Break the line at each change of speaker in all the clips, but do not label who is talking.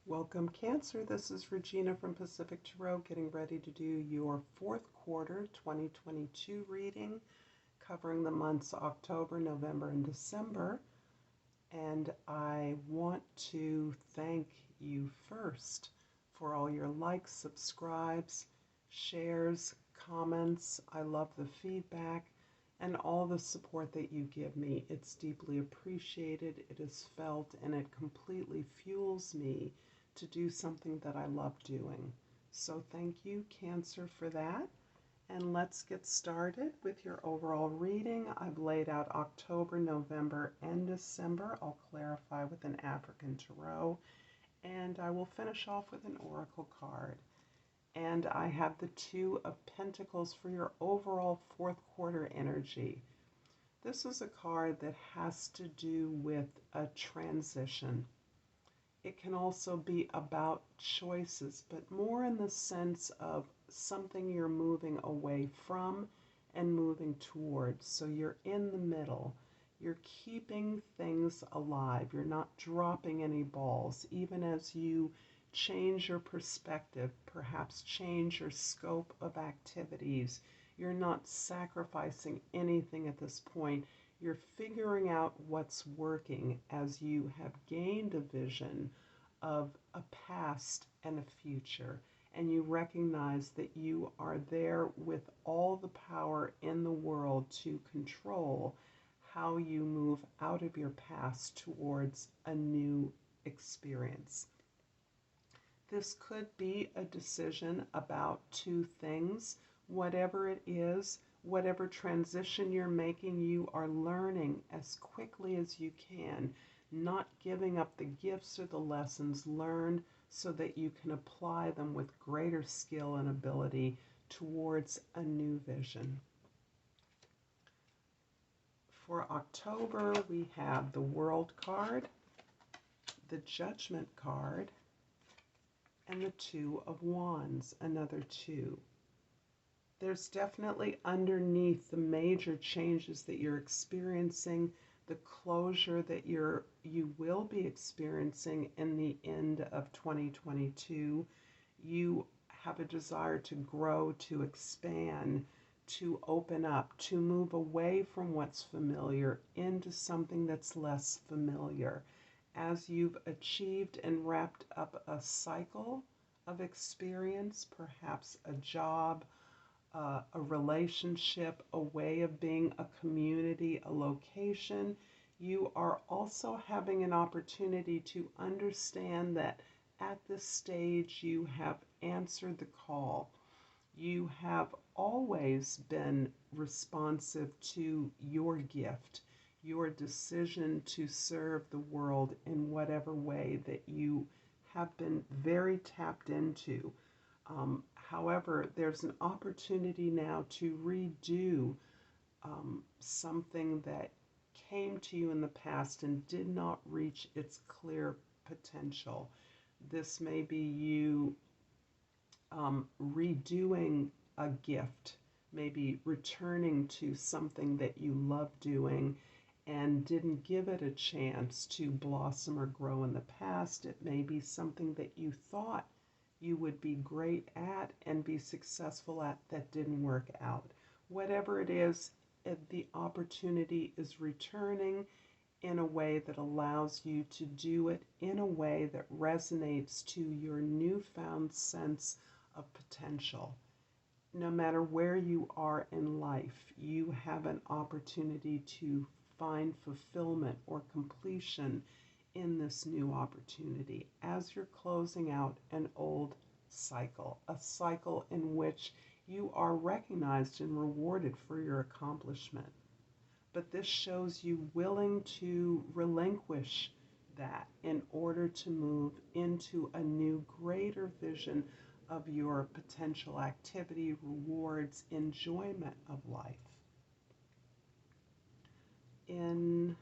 Welcome, Cancer. This is Regina from Pacific Tarot, getting ready to do your fourth quarter 2022 reading, covering the months October, November, and December. And I want to thank you first for all your likes, subscribes, shares, comments. I love the feedback and all the support that you give me. It's deeply appreciated, it is felt, and it completely fuels me to do something that I love doing. So thank you, Cancer, for that. And let's get started with your overall reading. I've laid out October, November, and December. I'll clarify with an African tarot, and I will finish off with an oracle card. And I have the Two of Pentacles for your overall fourth quarter energy. This is a card that has to do with a transition. It can also be about choices, but more in the sense of something you're moving away from and moving towards. So you're in the middle. You're keeping things alive. You're not dropping any balls, even as you change your perspective, perhaps change your scope of activities. You're not sacrificing anything at this point. You're figuring out what's working as you have gained a vision of a past and a future, and you recognize that you are there with all the power in the world to control how you move out of your past towards a new experience. This could be a decision about two things. Whatever it is, whatever transition you're making, you are learning as quickly as you can, not giving up the gifts or the lessons learned so that you can apply them with greater skill and ability towards a new vision. For October, we have the World card, the Judgment card, and the Two of Wands, another two. There's definitely underneath the major changes that you're experiencing, the closure that you will be experiencing in the end of 2022. You have a desire to grow, to expand, to open up, to move away from what's familiar into something that's less familiar. As you've achieved and wrapped up a cycle of experience, perhaps a job, a relationship, a way of being, a community, a location, you are also having an opportunity to understand that at this stage you have answered the call. You have always been responsive to your gift, your decision to serve the world in whatever way that you have been very tapped into. However, there's an opportunity now to redo something that came to you in the past and did not reach its clear potential. This may be you redoing a gift, maybe returning to something that you love doing and didn't give it a chance to blossom or grow in the past. It may be something that you thought you would be great at and be successful at that didn't work out. Whatever it is, the opportunity is returning in a way that allows you to do it in a way that resonates to your newfound sense of potential. No matter where you are in life, you have an opportunity to find fulfillment or completion in this new opportunity as you're closing out an old cycle, a cycle in which you are recognized and rewarded for your accomplishment. But this shows you willing to relinquish that in order to move into a new, greater vision of your potential activity, rewards, enjoyment of life. In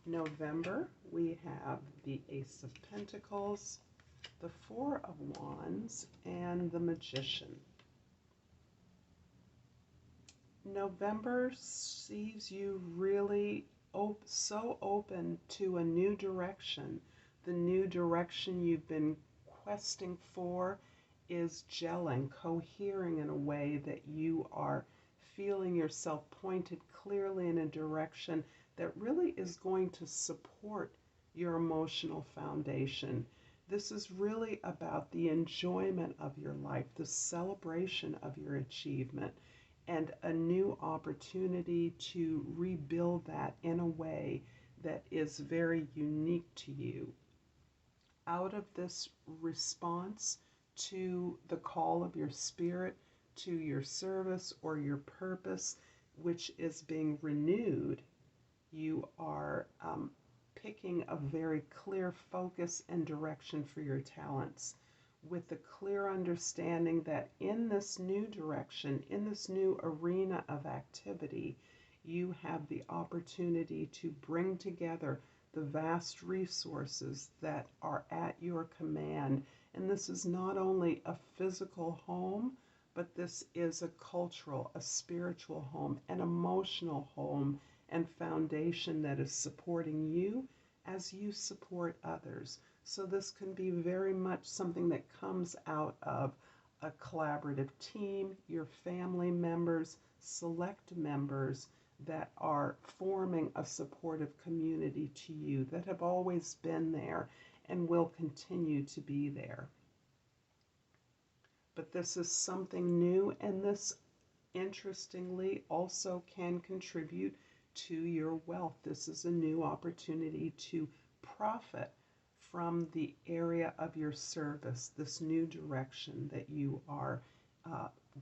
November, we have the Ace of Pentacles, the Four of Wands, and the Magician. November sees you really so open to a new direction, the new direction you've been requesting for is gelling, cohering in a way that you are feeling yourself pointed clearly in a direction that really is going to support your emotional foundation. This is really about the enjoyment of your life, the celebration of your achievement, and a new opportunity to rebuild that in a way that is very unique to you. Out of this response to the call of your spirit, to your service or your purpose, which is being renewed, you are picking a very clear focus and direction for your talents, with the clear understanding that in this new direction, in this new arena of activity, you have the opportunity to bring together the vast resources that are at your command. And this is not only a physical home, but this is a cultural, a spiritual home, an emotional home and foundation that is supporting you as you support others. So this can be very much something that comes out of a collaborative team, your family members, select members that are forming a supportive community to you, that have always been there and will continue to be there. But this is something new, and this, interestingly, also can contribute to your wealth. This is a new opportunity to profit from the area of your service, this new direction that you are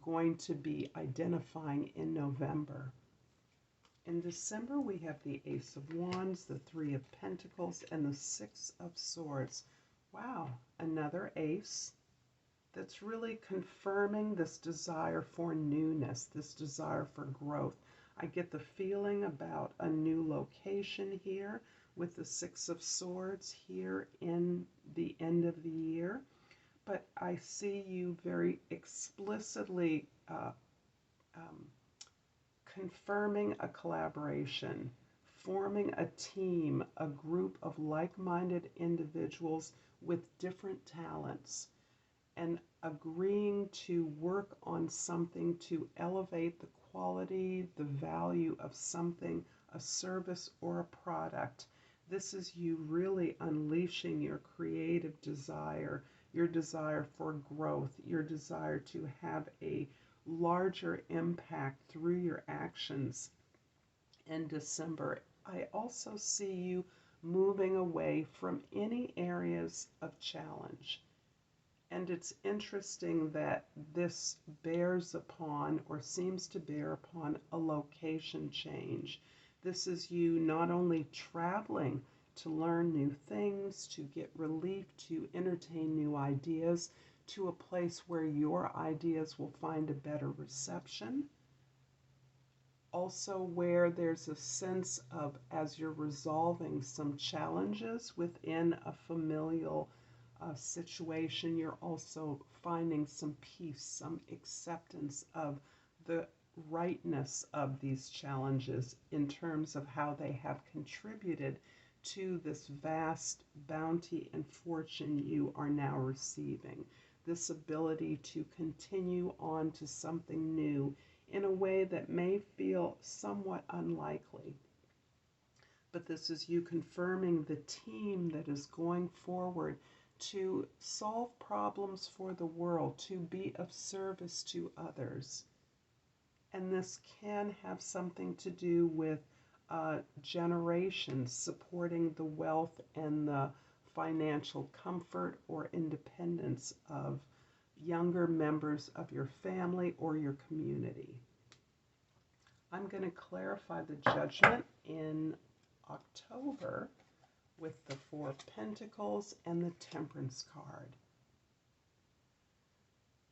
going to be identifying in November. In December, we have the Ace of Wands, the Three of Pentacles, and the Six of Swords. Wow, another ace that's really confirming this desire for newness, this desire for growth. I get the feeling about a new location here with the Six of Swords here in the end of the year. But I see you very explicitly confirming a collaboration, forming a team, a group of like-minded individuals with different talents, and agreeing to work on something to elevate the quality, the value of something, a service or a product. This is you really unleashing your creative desire, your desire for growth, your desire to have a larger impact through your actions in December. I also see you moving away from any areas of challenge. And it's interesting that this bears upon, or seems to bear upon, a location change. This is you not only traveling to learn new things, to get relief, to entertain new ideas, to a place where your ideas will find a better reception. Also where there's a sense of, as you're resolving some challenges within a familial situation, you're also finding some peace, some acceptance of the rightness of these challenges in terms of how they have contributed to this vast bounty and fortune you are now receiving. This ability to continue on to something new in a way that may feel somewhat unlikely. But this is you confirming the team that is going forward to solve problems for the world, to be of service to others. And this can have something to do with generations supporting the wealth and the financial comfort or independence of younger members of your family or your community. I'm going to clarify the judgment in October with the Four of Pentacles and the Temperance card.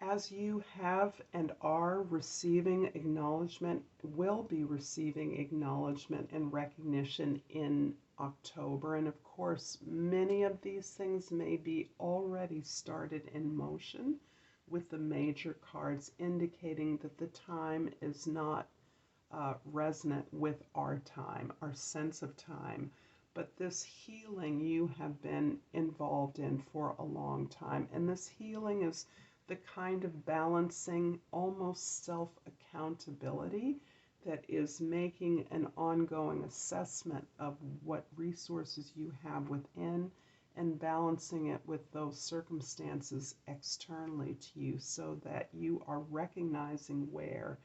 As you have and are receiving acknowledgement, will be receiving acknowledgement and recognition in October, and of course many of these things may be already started in motion, with the major cards indicating that the time is not resonant with our time, our sense of time. but this healing you have been involved in for a long time. And this healing is the kind of balancing, almost self-accountability that is making an ongoing assessment of what resources you have within and balancing it with those circumstances externally to you so that you are recognizing where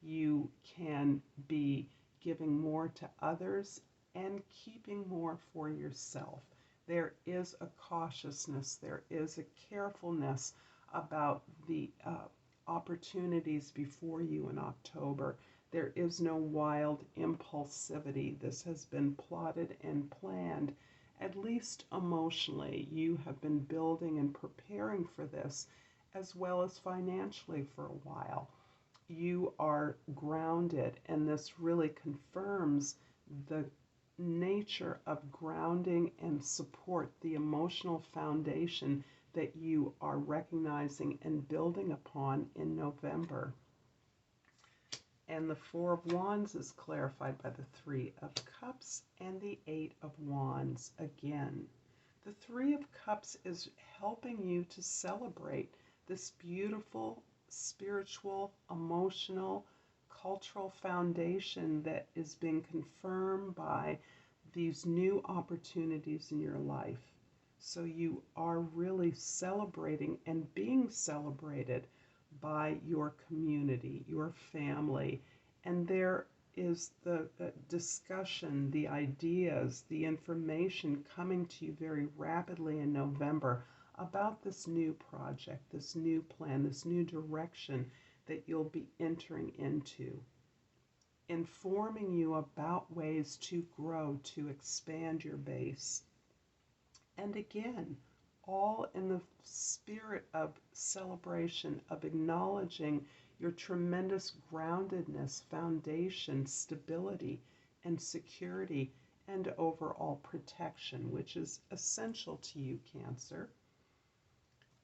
you can be giving more to others and keeping more for yourself. There is a cautiousness, there is a carefulness about the opportunities before you in October. There is no wild impulsivity. This has been plotted and planned. At least emotionally, you have been building and preparing for this, as well as financially for a while. You are grounded, and this really confirms the nature of grounding and support, the emotional foundation that you are recognizing and building upon in November. And the Four of Wands is clarified by the Three of Cups and the Eight of Wands again. The Three of Cups is helping you to celebrate this beautiful spiritual, emotional, cultural foundation that is being confirmed by these new opportunities in your life. So you are really celebrating and being celebrated by your community, your family, and there is the discussion, the ideas, the information coming to you very rapidly in November about this new project, this new plan, this new direction that you'll be entering into, informing you about ways to grow, to expand your base. And again, all in the spirit of celebration, of acknowledging your tremendous groundedness, foundation, stability, and security, and overall protection, which is essential to you, Cancer.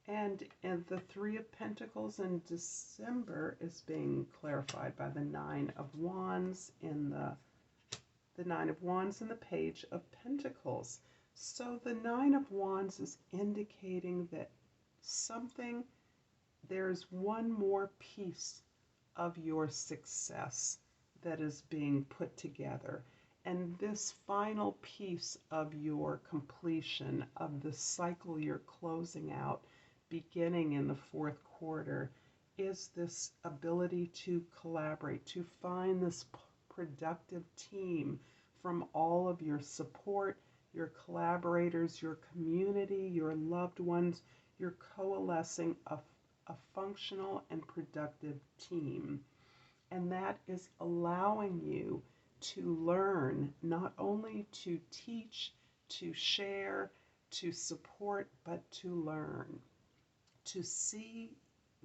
And the Three of Pentacles in December is being clarified by the Nine of Wands in the Nine of Wands and the Page of Pentacles. So the Nine of Wands is indicating that there's one more piece of your success that is being put together. And this final piece of your completion of the cycle you're closing out, beginning in the fourth quarter, is this ability to collaborate, to find this productive team from all of your support, your collaborators, your community, your loved ones. You're coalescing a functional and productive team. And that is allowing you to learn, not only to teach, to share, to support, but to learn, to see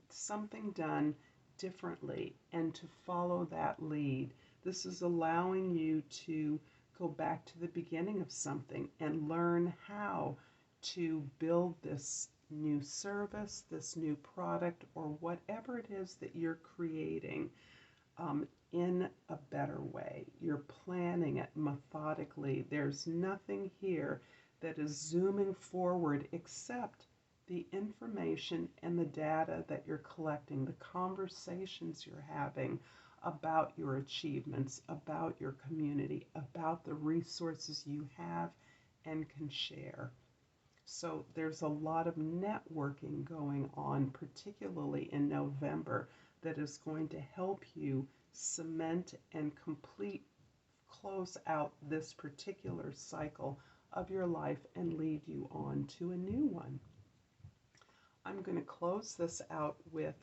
something done differently and to follow that lead. This is allowing you to go back to the beginning of something and learn how to build this new service, this new product, or whatever it is that you're creating in a better way. You're planning it methodically. There's nothing here that is zooming forward except the information and the data that you're collecting, the conversations you're having about your achievements, about your community, about the resources you have and can share. So there's a lot of networking going on, particularly in November, that is going to help you cement and close out this particular cycle of your life and lead you on to a new one. I'm going to close this out with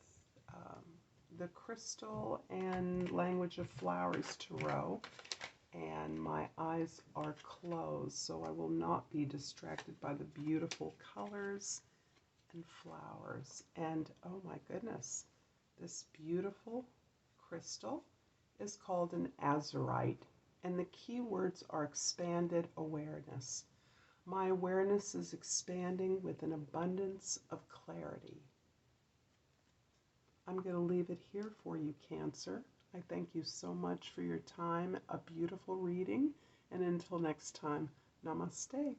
the Crystal and Language of Flowers Tarot, and my eyes are closed, so I will not be distracted by the beautiful colors and flowers. And oh my goodness, this beautiful crystal is called an azurite, and the key words are expanded awareness. My awareness is expanding with an abundance of clarity. I'm going to leave it here for you, Cancer. I thank you so much for your time, a beautiful reading, and until next time, Namaste.